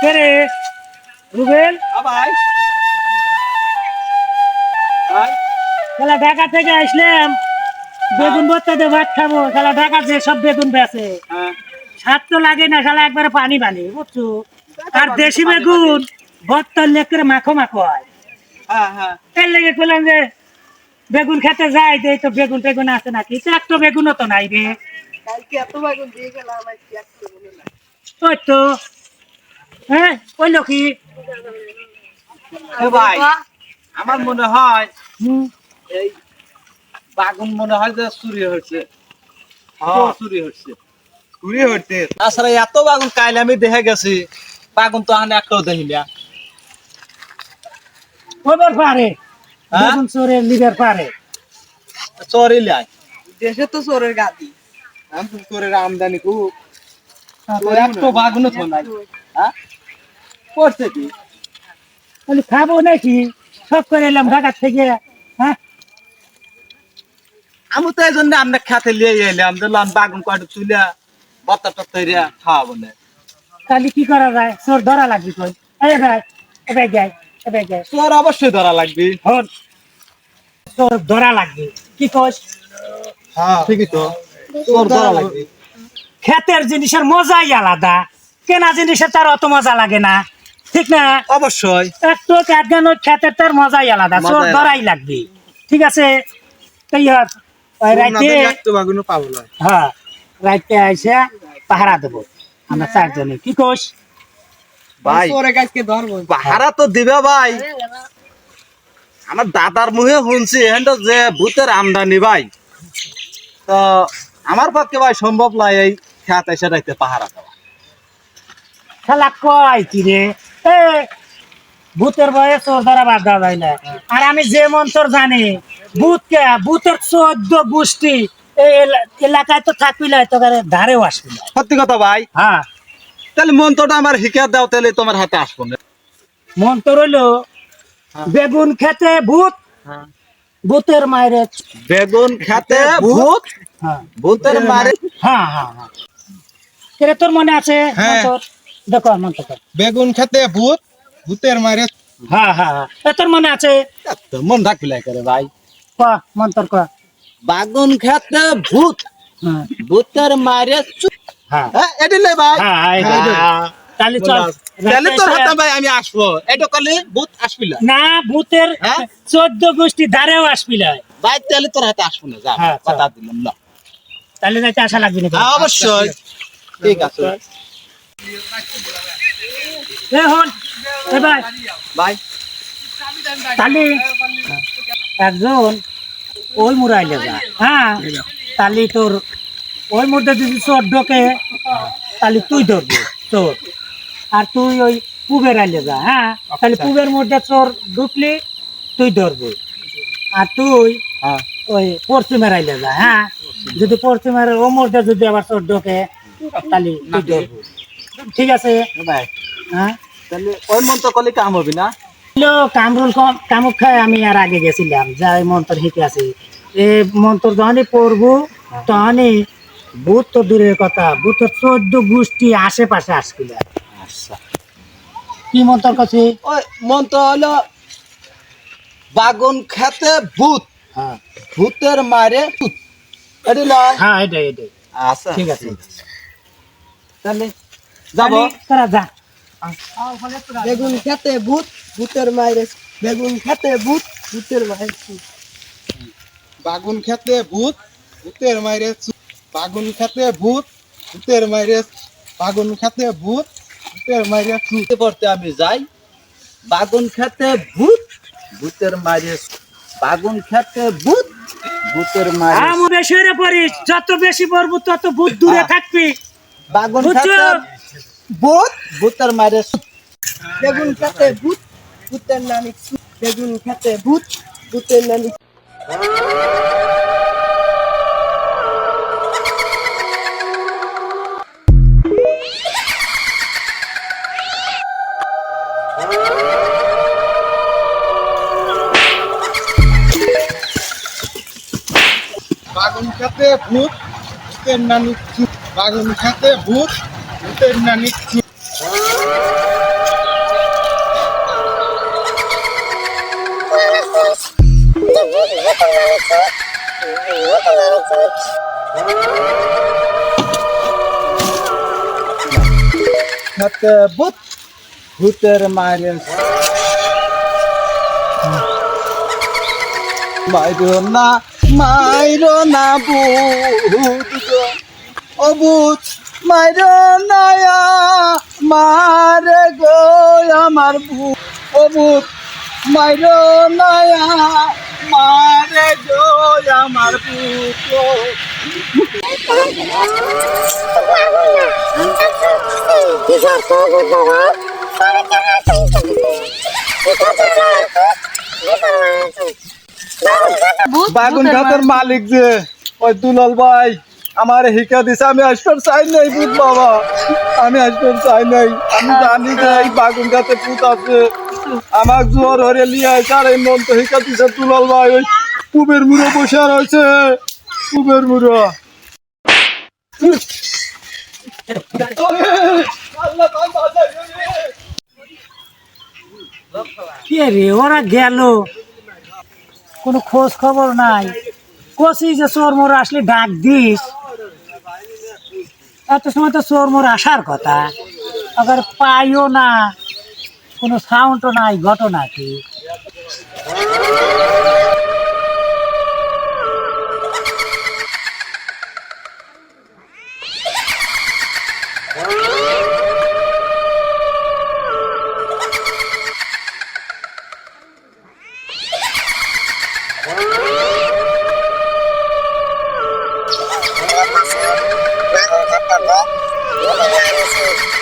কে রে রুবেল? ভাই ভাই শালা ঢাকা থেকে আসলাম, বেগুন ভর্তা দিয়ে ভাত খাবো। শালা ঢাকা যে সব বেগুন বেছে, হ্যাঁ স্বাদ তো লাগে না, শালা একবারে পানি পানি, বুঝছো? আর দেশি বেগুন ভর্তা লেকের মাখো মাখো হয়। হ্যাঁ হ্যাঁ এর লেগে বললাম যে বেগুন খেতে যাই, যে তো বেগুন টেগুন আছে নাকি? তো একটা বেগুনও তো নাই রে। কালকে এত বাগুন দিয়ে গেলাম আজকে একটা বলে না ওই তো, হ্যাঁ ওই কি? ভাই আমার মনে হয় হুম, এই বাগুন মনে হয় যে চুরি হচ্ছে চুরি হচ্ছে চুরি হচ্ছে আসলে এত বাগুন কাইলে আমি দেখে গেছি বাগুন তো আনে একটাও দেখি না ওবার পারে হ্যাঁ? বেগুন চোরের লিভার পারে। চোরই লাই দেশে তো চোরের গাদি চোরের আমদানি খুব একটা বাগুনও তো নাই হ্যাঁ করছে কি বলি খাবো নাকি? সব করে এলাম ঢাকা থেকে। হ্যাঁ, আমি তো এই জন্য আমরা খেতে লিয়ে এলাম দিলাম বাগুন কয়টা তুলে বত্তা টত্তা খাওয়াবো না তাহলে কি করা যায়? চোর ধরা লাগবে কই? এই ভাই, এবার যাই, এবার যাই। চোর অবশ্যই ধরা লাগবে হন, চোর ধরা লাগবে। কি কস? হ্যাঁ ঠিকই তো চোর ধরা লাগবে ক্ষেতের জিনিসের মজাই আলাদা, কেনা জিনিসের তার অত মজা লাগে না, ঠিক না? অবশ্যই একটু একগানো ক্ষেতের তার মজাই আলাদা, চোর মজাই আলাদা। ধরাই লাগবে। ঠিক আছে, তাই আর ওই রাইতে, একটু বাগুনও পাবো না হ্যাঁ রাইতে আইসা পাহারা দেবো আমরা চারজনে। কি কোস? ভাই পাহারা তো দিবে ভাই আমার দাদার মুখে শুনছি এখানটা যে ভূতের আমদানি ভাই তো আমার পক্ষে ভাই সম্ভব নয় এই খেত এসে রাখতে পাহারা দেওয়া শালা কয় কি রে? এ ভূতের ভয়ে চোর ধরা বাদ দেওয়া যায় না। আর আমি যে মন্ত্র জানি, ভূতকে, ভূতের 14 গোষ্ঠী এই এলাকায় তো থাকবি না, তো ধারেও আসবি না। সত্যি কথা ভাই হ্যাঁ, তাহলে মন্ত্রটা আমার শিখে দাও তাহলে তোমার হাতে আসবো না মন্ত্র হইলো বেগুন খেতে ভূত, ভূতের মায়ের। বেগুন খেতে ভূত হ্যাঁ ভূতের মারে হ্যাঁ হ্যাঁ হ্যাঁ, কেরে তোর মনে আছে? হ্যাঁ। মন্ত্র দেখো, মন্ত্র কর। বেগুন খেতে ভূত ভূতের মারে হ্যাঁ হ্যাঁ হ্যাঁ, এ তোর মনে আছে? মন রাখবি করে ভাই ক মন্ত্র ক। বাগুন খেতে ভূত হ্যাঁ ভূতের মারে হ্যাঁ হ্যাঁ এটি নে ভাই হ্যাঁ, এই যে। তাহলে চল, তাহলে তোর রাতে হাতে এসে- ভাই আমি আসবো এটা করলে ভূত আসবি না না, ভূতের হ্যাঁ? 14 গোষ্ঠী ধারেও আসবি না। ভাই তাহলে তোর হাতে আসবো না যা হ্যাঁ, চল। কথা দিলাম না তাহলে যাইতে আসা লাগবে না। হ্যাঁ, অবশ্যই ঠিক আছে এ হন, এ ভাই, ভাই তাহলে একজন ওই মুরাইলে যা। হ্যাঁ, তাহলে তোর ওই মধ্যে যদি চোর ঢোকে তাহলে তুই ধরবি চোর, আর তুই ওই পুবের আইলে যা। হ্যাঁ, তাহলে পুবের মধ্যে চোর ঢুকলি তুই ধরবি, আর তুই হ্যাঁ ওই পশ্চিমের আইলে যা। হ্যাঁ, যদি পশ্চিমের ও মধ্যে যদি আবার চোর ঢোকে তাহলে তুই ধরবি। ঠিক আছে? ভাই হ্যাঁ, তাহলে ওই মন তো করলে কাম হবে না হ্যালো, কামরুল কামুক খায় আমি আর আগে গেছিলাম, যাই মন্ত্র শিখে আছি। এই মন্ত্র যখনই পড়বো তখনই ভূত তো দূরের কথা, ভূতের 14 গোষ্ঠী আশেপাশে আসছিল। আচ্ছা কি মন্ত্র কাছে? ওই মন তো হলো বাগুন খেতে ভূত হ্যাঁ ভূতের মারে ভূত এটি লয় হ্যাঁ, এটাই এটাই। আচ্ছা ঠিক আছে, তাহলে যাব তাহলে তোরা যা। বেগুন খেতে ভূত ভূতের মায়ের বেগুন খেতে ভূত ভূতের মায়ের বাগুন খেতে ভূত ভূতের মারে বাগুন খেতে ভূত ভূতের মারে বাগুন খেতে ভূত ভূতের মারে পড়তে আমি যাই বাগুন খেতে ভূত ভূতের মারে বাগুন খেতে ভূত ভূতের মারে আমি বেশি হয়ে পড়িস, যত বেশি পড়বো তত ভূত দূরে থাকবি। বাগুন বুঝছো? খেতে ভূত ভূতের মারে বেগুন খেতে ভূত ভূতের নানি বেগুন খেতে ভূত ভূতের নানি বাগুন খেতে ভূত ভূতের নানি বাগুন খেতে ভূত ভূতের নানি খেতে ভূত ভূতের মায়ের মাইরো না ভূত গো, ও ভূত মাইরো নায়া মারে গো আমার ভূত, ও ভূত মাইরো নায়া মারে গো আমার ভূত গো। বাগুন খাতের মালিক যে ওই দুলাল ভাই আমার হিকা দিছে, আমি আসবার চাই নাই ভূত বাবা, আমি আসবার চাই নাই। আমি জানি যে এই বাগুন খাতে ভূত আছে, আমার জোয়ার হরে লিয়ে আসে আর এই মন তো হিকা দিছে দুলাল ভাই, ওই কুবের মুড়ো বসে রয়েছে, কুবের মুড়ো। কে রে ওরা গেল, কোনো খোঁজ খবর নাই। কষি যে চোর মোর আসলে ডাক দিস, এত সময় তো চোর মোর আসার কথা, আবার পাইও না, কোনো সাউন্ডও নাই, ঘটনা কি? Bagus,